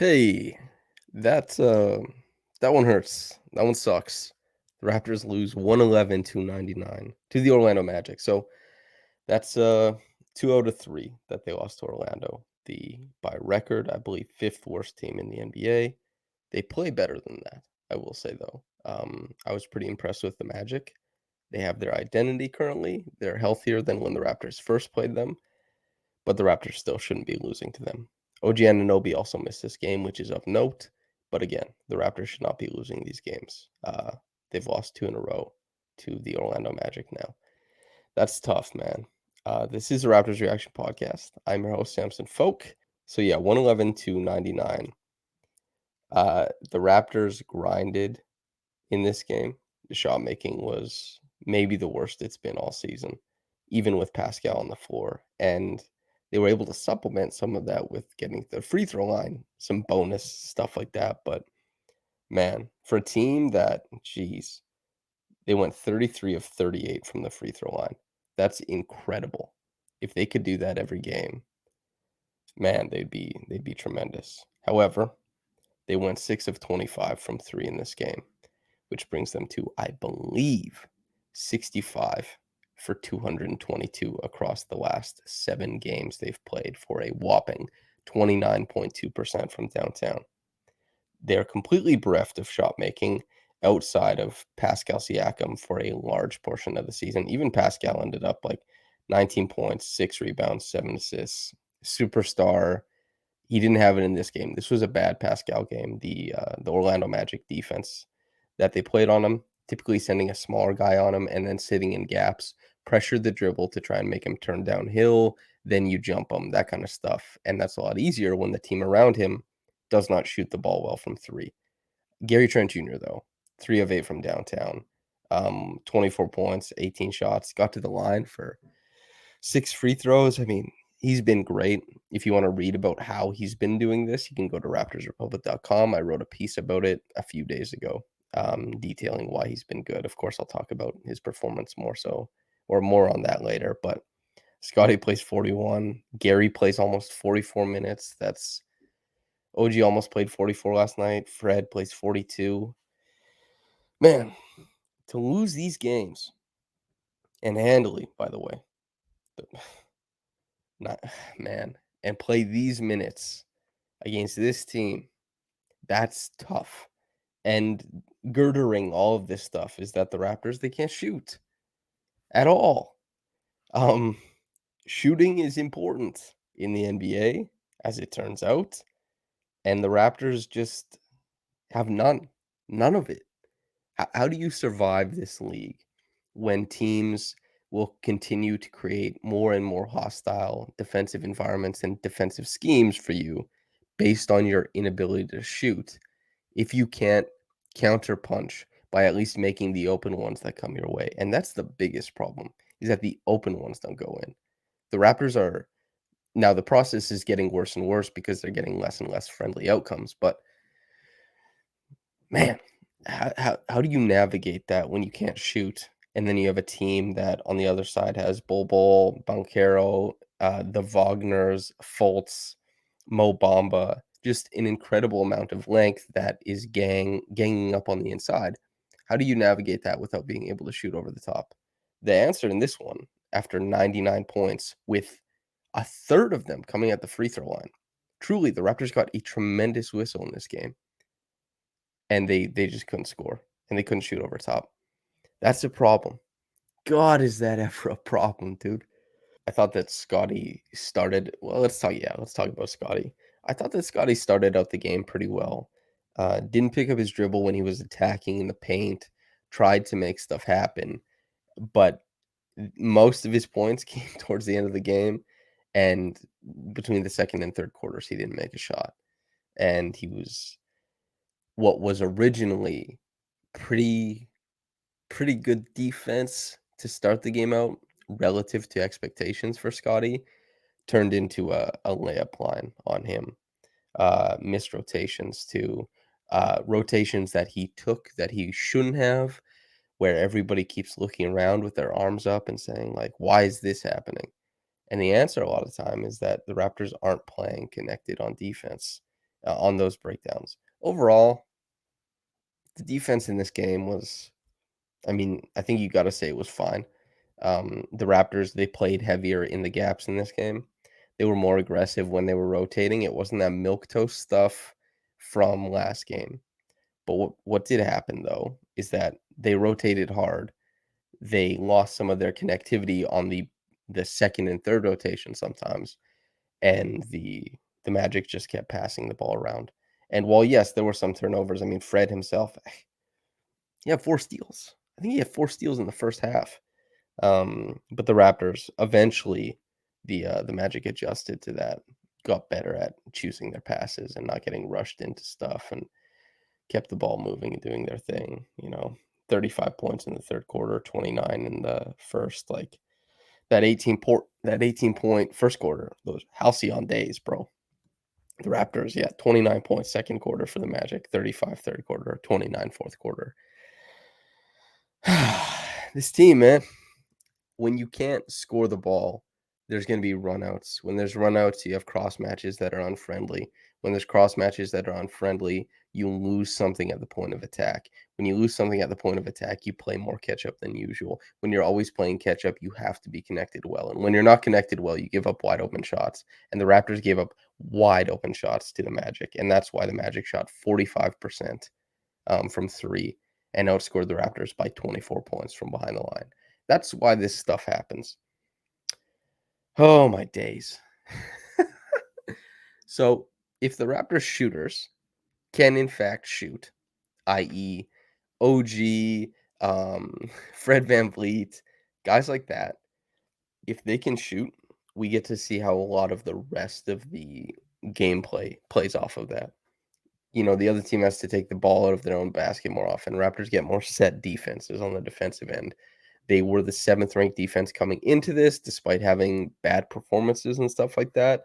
Hey, that that one hurts. That one sucks. The Raptors lose 111-99 to the Orlando Magic. So that's 2 out of 3 that they lost to Orlando. The by record, I believe, fifth worst team in the NBA. They play better than that, I will say though. I was pretty impressed with the Magic. They have their identity currently. They're healthier than when the Raptors first played them, but the Raptors still shouldn't be losing to them. OG Anunoby also missed this game, which is of note. But again, the Raptors should not be losing these games. They've lost 2 in a row to the Orlando Magic now. That's tough, man. This is the Raptors Reaction Podcast. I'm your host, Samson Folk. So yeah, 111-99. The Raptors grinded in this game. The shot making was maybe the worst it's been all season, even with Pascal on the floor. And they were able to supplement some of that with getting the free throw line, some bonus stuff like that. But man, for a team that, geez, they went 33 of 38 from the free throw line. That's incredible. If they could do that every game, man, they'd be tremendous. However, they went 6 of 25 from 3 in this game, which brings them to, I believe, 65 for 222 across the last 7 games they've played for a whopping 29.2% from downtown. They're completely bereft of shot making outside of Pascal Siakam for a large portion of the season. Even Pascal ended up like 19 points, 6 rebounds, 7 assists. Superstar. He didn't have it in this game. This was a bad Pascal game. The Orlando Magic defense that they played on him, typically sending a smaller guy on him and then sitting in gaps, pressured the dribble to try and make him turn downhill. Then you jump him, that kind of stuff. And that's a lot easier when the team around him does not shoot the ball well from 3. Gary Trent Jr., though, 3 of 8 from downtown, 24 points, 18 shots, got to the line for 6 free throws. I mean, he's been great. If you want to read about how he's been doing this, you can go to raptorsrepublic.com. I wrote a piece about it a few days ago, detailing why he's been good. Of course, I'll talk about his performance more on that later. But Scotty plays 41. Gary plays almost 44 minutes. That's OG almost played 44 last night. Fred plays 42. Man, to lose these games and handily, by the way, not man, and play these minutes against this team, that's tough. And girdering all of this stuff is that the Raptors, they can't shoot at all. Um, Shooting is important in the NBA, as it turns out, and the Raptors just have none of it. How do you survive this league when teams will continue to create more and more hostile defensive environments and defensive schemes for you based on your inability to shoot if you can't counterpunch by at least making the open ones that come your way? And that's the biggest problem, is that the open ones don't go in. The Raptors are now, the process is getting worse and worse because they're getting less and less friendly outcomes, but man, how do you navigate that when you can't shoot? And then you have a team that on the other side has Bol, Banchero, the Wagners, Fultz, Mo Bamba, just an incredible amount of length that is ganging up on the inside. How do you navigate that without being able to shoot over the top? The answer in this one, after 99 points, with a third of them coming at the free throw line. Truly, the Raptors got a tremendous whistle in this game, and they just couldn't score, and they couldn't shoot over top. That's a problem. God, is that ever a problem, dude? I thought that Scotty started well, let's talk about Scotty. I thought that Scotty started out the game pretty well. Didn't pick up his dribble when he was attacking in the paint, tried to make stuff happen, but most of his points came towards the end of the game, and between the second and third quarters, he didn't make a shot. And he was what was originally pretty pretty good defense to start the game out relative to expectations for Scotty turned into a layup line on him. Missed rotations to rotations that he took that he shouldn't have, where everybody keeps looking around with their arms up and saying, like, why is this happening? And the answer a lot of the time is that the Raptors aren't playing connected on defense. on those breakdowns. Overall, the defense in this game was, I mean, I think you got to say it was fine. The Raptors, they played heavier in the gaps in this game. They were more aggressive when they were rotating. It wasn't that milquetoast stuff from last game. But what did happen though is that they rotated hard. They lost some of their connectivity on the second and third rotation sometimes, and the Magic just kept passing the ball around. And while yes, there were some turnovers. I mean, Fred himself, he had 4 steals. I think he had 4 steals in the first half. But the Raptors eventually, the Magic adjusted to that, got better at choosing their passes and not getting rushed into stuff, and kept the ball moving and doing their thing. 35 points in the third quarter, 29 in the first. Like that 18-point first quarter, those halcyon days, bro. The Raptors, yeah, 29 points second quarter for the Magic, 35 third quarter, 29 fourth quarter. This team, man, when you can't score the ball, there's going to be runouts. When there's runouts, you have cross matches that are unfriendly. When there's cross matches that are unfriendly, you lose something at the point of attack. When you lose something at the point of attack, you play more catch up than usual. When you're always playing catch up, you have to be connected well. And when you're not connected well, you give up wide open shots. And the Raptors gave up wide open shots to the Magic. And that's why the Magic shot 45% from three and outscored the Raptors by 24 points from behind the line. That's why this stuff happens. Oh, my days. So, if the Raptors shooters can in fact shoot, i.e., OG, Fred VanVleet, guys like that, if they can shoot, we get to see how a lot of the rest of the gameplay plays off of that. The other team has to take the ball out of their own basket more often. Raptors get more set defenses on the defensive end. They were the 7th ranked defense coming into this, despite having bad performances and stuff like that.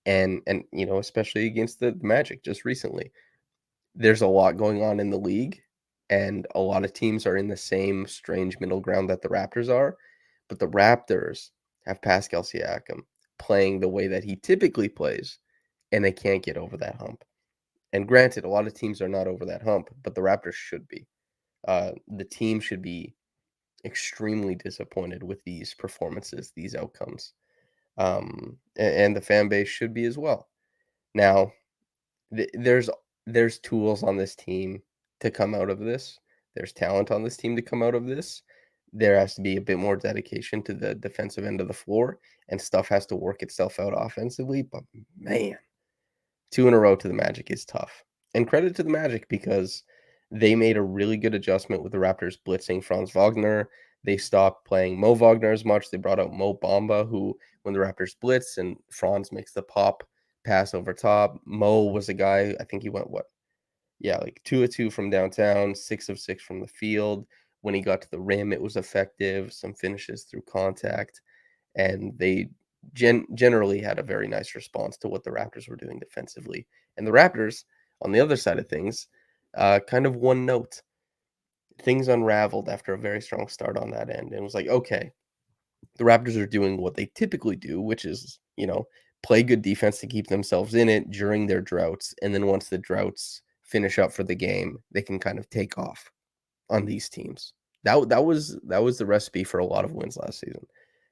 And especially against the Magic just recently. There's a lot going on in the league, and a lot of teams are in the same strange middle ground that the Raptors are. But the Raptors have Pascal Siakam playing the way that he typically plays, and they can't get over that hump. And granted, a lot of teams are not over that hump, but the Raptors should be. The team should be extremely disappointed with these performances, these outcomes. And the fan base should be as well. Now, there's tools on this team to come out of this. There's talent on this team to come out of this. There has to be a bit more dedication to the defensive end of the floor, and stuff has to work itself out offensively. But man, 2 in a row to the Magic is tough. And credit to the Magic because they made a really good adjustment with the Raptors blitzing Franz Wagner. They stopped playing Mo Wagner as much. They brought out Mo Bamba, who, when the Raptors blitz and Franz makes the pop pass over top, Mo was a guy, I think he went, what? Yeah, like 2 of 2 from downtown, 6 of 6 from the field. When he got to the rim, it was effective. Some finishes through contact. And they generally had a very nice response to what the Raptors were doing defensively. And the Raptors, on the other side of things, kind of one note. Things unraveled after a very strong start on that end. And it was like, okay, the Raptors are doing what they typically do, which is, play good defense to keep themselves in it during their droughts. And then once the droughts finish up for the game, they can kind of take off on these teams. That was the recipe for a lot of wins last season.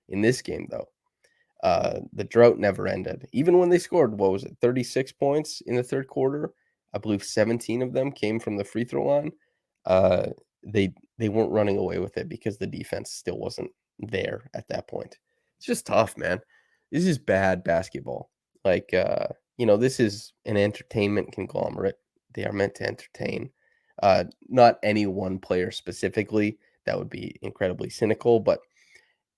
In this game, though, the drought never ended. Even when they scored, what was it, 36 points in the third quarter? I believe 17 of them came from the free throw line. Uh, they weren't running away with it because the defense still wasn't there at that point. It's just tough, man. This is bad basketball. Like, this is an entertainment conglomerate. They are meant to entertain. Not any one player specifically. That would be incredibly cynical, but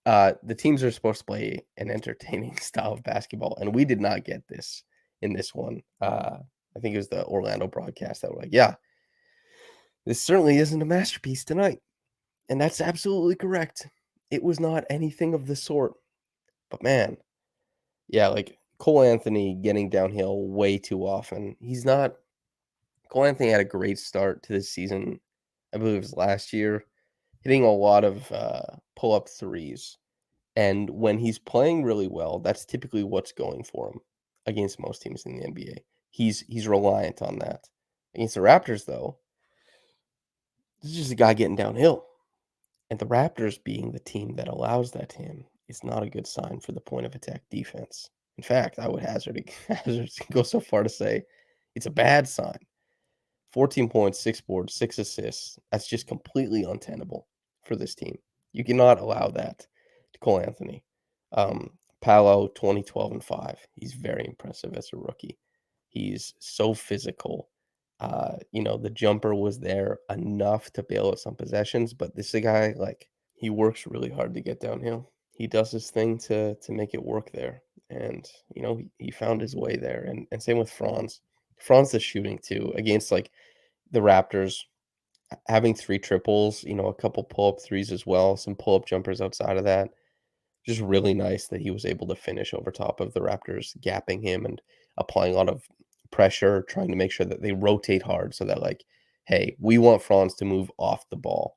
the teams are supposed to play an entertaining style of basketball, and we did not get this in this one. I think it was the Orlando broadcast that were like, yeah, this certainly isn't a masterpiece tonight. And that's absolutely correct. It was not anything of the sort. But man, yeah, like Cole Anthony getting downhill way too often. Cole Anthony had a great start to this season. I believe it was last year, hitting a lot of pull-up threes. And when he's playing really well, that's typically what's going for him against most teams in the NBA. He's reliant on that. Against the Raptors, though, this is just a guy getting downhill. And the Raptors being the team that allows that to him is not a good sign for the point of attack defense. In fact, I would hazard to go so far to say it's a bad sign. 14 points, 6 boards, 6 assists. That's just completely untenable for this team. You cannot allow that to Cole Anthony. Paolo, 20, 12, and 5. He's very impressive as a rookie. He's so physical. The jumper was there enough to bail out some possessions, but this is a guy, like, he works really hard to get downhill. He does his thing to make it work there. And, he found his way there. And same with Franz. Franz is shooting too against like the Raptors having 3 triples, a couple pull-up threes as well, some pull-up jumpers outside of that. Just really nice that he was able to finish over top of the Raptors, gapping him and applying a lot of pressure, trying to make sure that they rotate hard so that, like, hey, we want Franz to move off the ball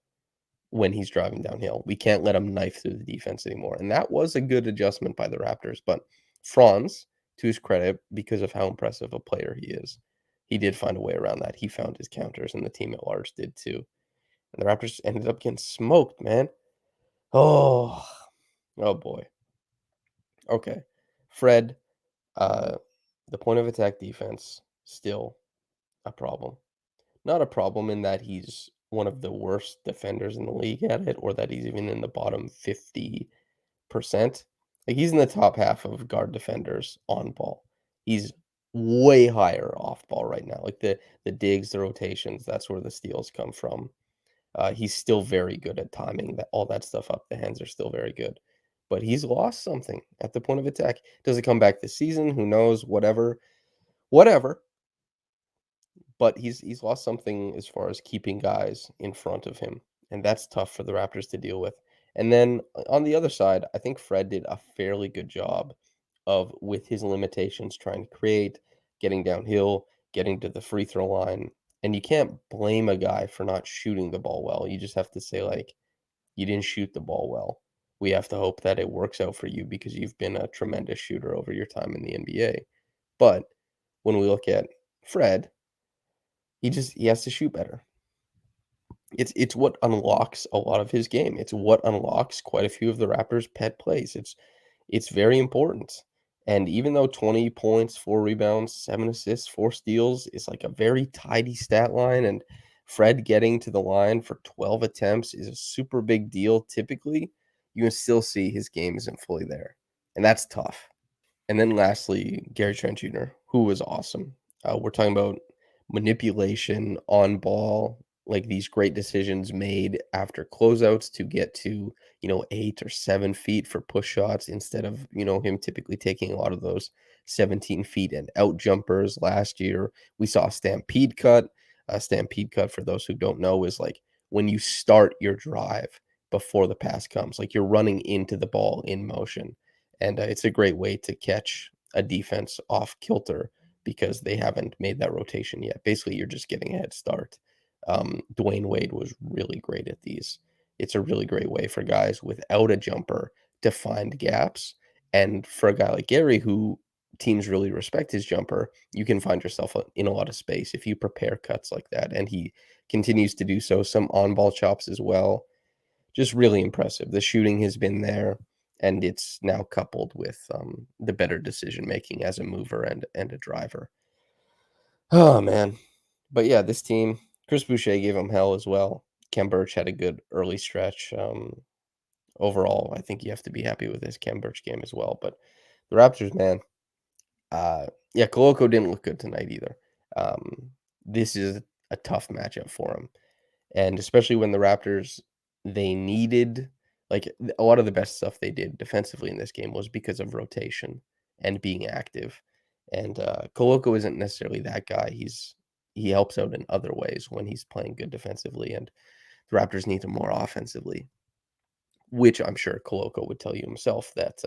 when he's driving downhill. We can't let him knife through the defense anymore. And that was a good adjustment by the Raptors. But Franz, to his credit, because of how impressive a player he is, he did find a way around that. He found his counters, and the team at large did too. And the Raptors ended up getting smoked, man. Oh, oh boy. Okay. Fred, uh, the point of attack defense, still a problem. Not a problem in that he's one of the worst defenders in the league at it, or that he's even in the bottom 50%. Like, he's in the top half of guard defenders on ball. He's way higher off ball right now. Like, the digs, the rotations, that's where the steals come from. He's still very good at timing that all that stuff up. The hands are still very good. But he's lost something at the point of attack. Does it come back this season? Who knows? Whatever. Whatever. But he's lost something as far as keeping guys in front of him, and that's tough for the Raptors to deal with. And then on the other side, I think Fred did a fairly good job of, with his limitations, trying to create, getting downhill, getting to the free throw line. And you can't blame a guy for not shooting the ball well. You just have to say, like, you didn't shoot the ball well. We have to hope that it works out for you because you've been a tremendous shooter over your time in the NBA. But when we look at Fred, he has to shoot better. It's what unlocks a lot of his game. It's what unlocks quite a few of the Raptors' pet plays. It's very important. And even though 20 points, 4 rebounds, 7 assists, 4 steals is like a very tidy stat line, and Fred getting to the line for 12 attempts is a super big deal typically, you can still see his game isn't fully there. And that's tough. And then lastly, Gary Trent Jr., who was awesome. We're talking about manipulation on ball, like these great decisions made after closeouts to get to, 8 or 7 feet for push shots instead of, him typically taking a lot of those 17 feet and out jumpers. Last year, we saw a stampede cut. A stampede cut, for those who don't know, is like when you start your drive before the pass comes, like you're running into the ball in motion. And it's a great way to catch a defense off kilter because they haven't made that rotation yet. Basically, you're just getting a head start. Dwayne Wade was really great at these. It's a really great way for guys without a jumper to find gaps. And for a guy like Gary, who teams really respect his jumper, you can find yourself in a lot of space if you prepare cuts like that. And he continues to do so. Some on ball chops as well. Just really impressive. The shooting has been there, and it's now coupled with the better decision making as a mover and a driver. Oh man, but yeah, this team. Chris Boucher gave him hell as well. Kem Birch had a good early stretch. Overall, I think you have to be happy with this Kem Birch game as well. But the Raptors, man, yeah, Koloko didn't look good tonight either. This is a tough matchup for him. And especially when the Raptors, they needed, like, a lot of the best stuff they did defensively in this game was because of rotation and being active. And Koloko isn't necessarily that guy. He helps out in other ways when he's playing good defensively, and the Raptors need him more offensively, which I'm sure Koloko would tell you himself that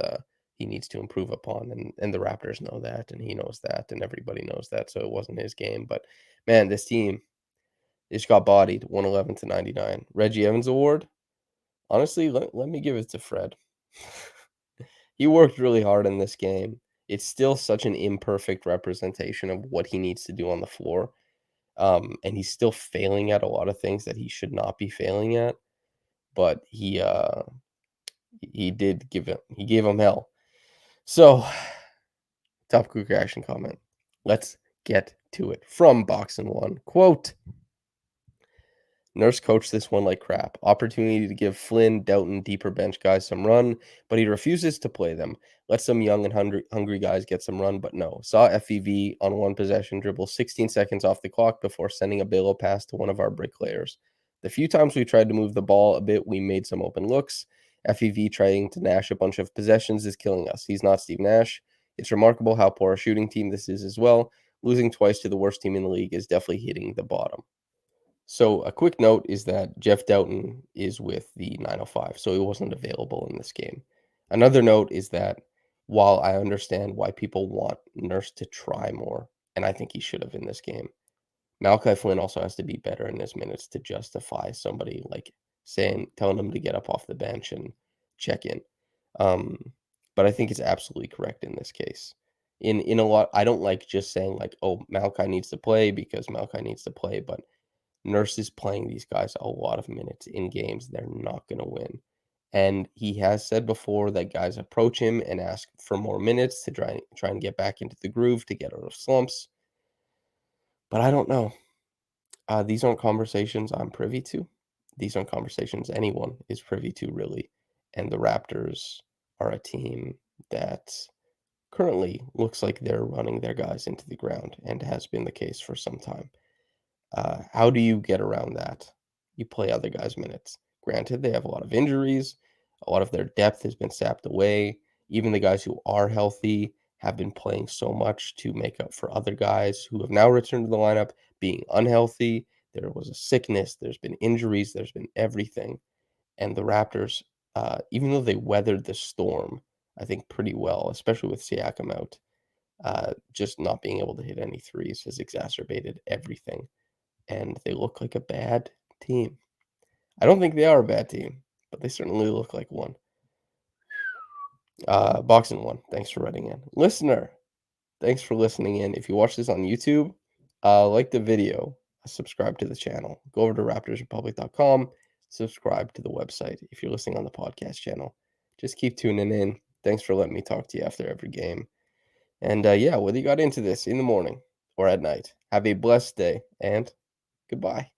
he needs to improve upon, and the Raptors know that, and he knows that, and everybody knows that. So it wasn't his game, but man, this team, they just got bodied 111-99. Reggie Evans Award, honestly, let me give it to Fred. He worked really hard in this game, it's still such an imperfect representation of what he needs to do on the floor. And he's still failing at a lot of things that he should not be failing at. But he gave him hell. So, top quick reaction comment. Let's get to it. From Boxandone, quote: Nurse coached this one like crap. Opportunity to give Flynn, Doughton, deeper bench guys some run, but he refuses to play them. Let some young and hungry guys get some run, but no. Saw FEV on one possession dribble 16 seconds off the clock before sending a bailo pass to one of our bricklayers. The few times we tried to move the ball a bit, we made some open looks. FEV trying to Nash a bunch of possessions is killing us. He's not Steve Nash. It's remarkable how poor a shooting team this is as well. Losing twice to the worst team in the league is definitely hitting the bottom. So a quick note is that Jeff Doughton is with the 905, so he wasn't available in this game. Another note is that while I understand why people want Nurse to try more, and I think he should have in this game, Malachi Flynn also has to be better in his minutes to justify somebody like telling him to get up off the bench and check in. Um, but I think it's absolutely correct in this case. In a lot, I don't like just saying like, oh, Malachi needs to play because Malachi needs to play, but Nurse is playing these guys a lot of minutes in games they're not going to win. And he has said before that guys approach him and ask for more minutes to try and get back into the groove to get out of slumps. But I don't know. These aren't conversations I'm privy to. These aren't conversations anyone is privy to, really. And the Raptors are a team that currently looks like they're running their guys into the ground and has been the case for some time. How do you get around that? You play other guys' minutes. Granted, they have a lot of injuries. A lot of their depth has been sapped away. Even the guys who are healthy have been playing so much to make up for other guys who have now returned to the lineup being unhealthy. There was a sickness. There's been injuries. There's been everything. And the Raptors, even though they weathered the storm, I think pretty well, especially with Siakam out, just not being able to hit any threes has exacerbated everything, and they look like a bad team. I don't think they are a bad team, but they certainly look like one. Boxing one, thanks for writing in. Listener, thanks for listening in. If you watch this on YouTube, like the video, subscribe to the channel. Go over to raptorsrepublic.com, subscribe to the website if you're listening on the podcast channel. Just keep tuning in. Thanks for letting me talk to you after every game. And yeah, whether you got into this in the morning or at night, have a blessed day and goodbye.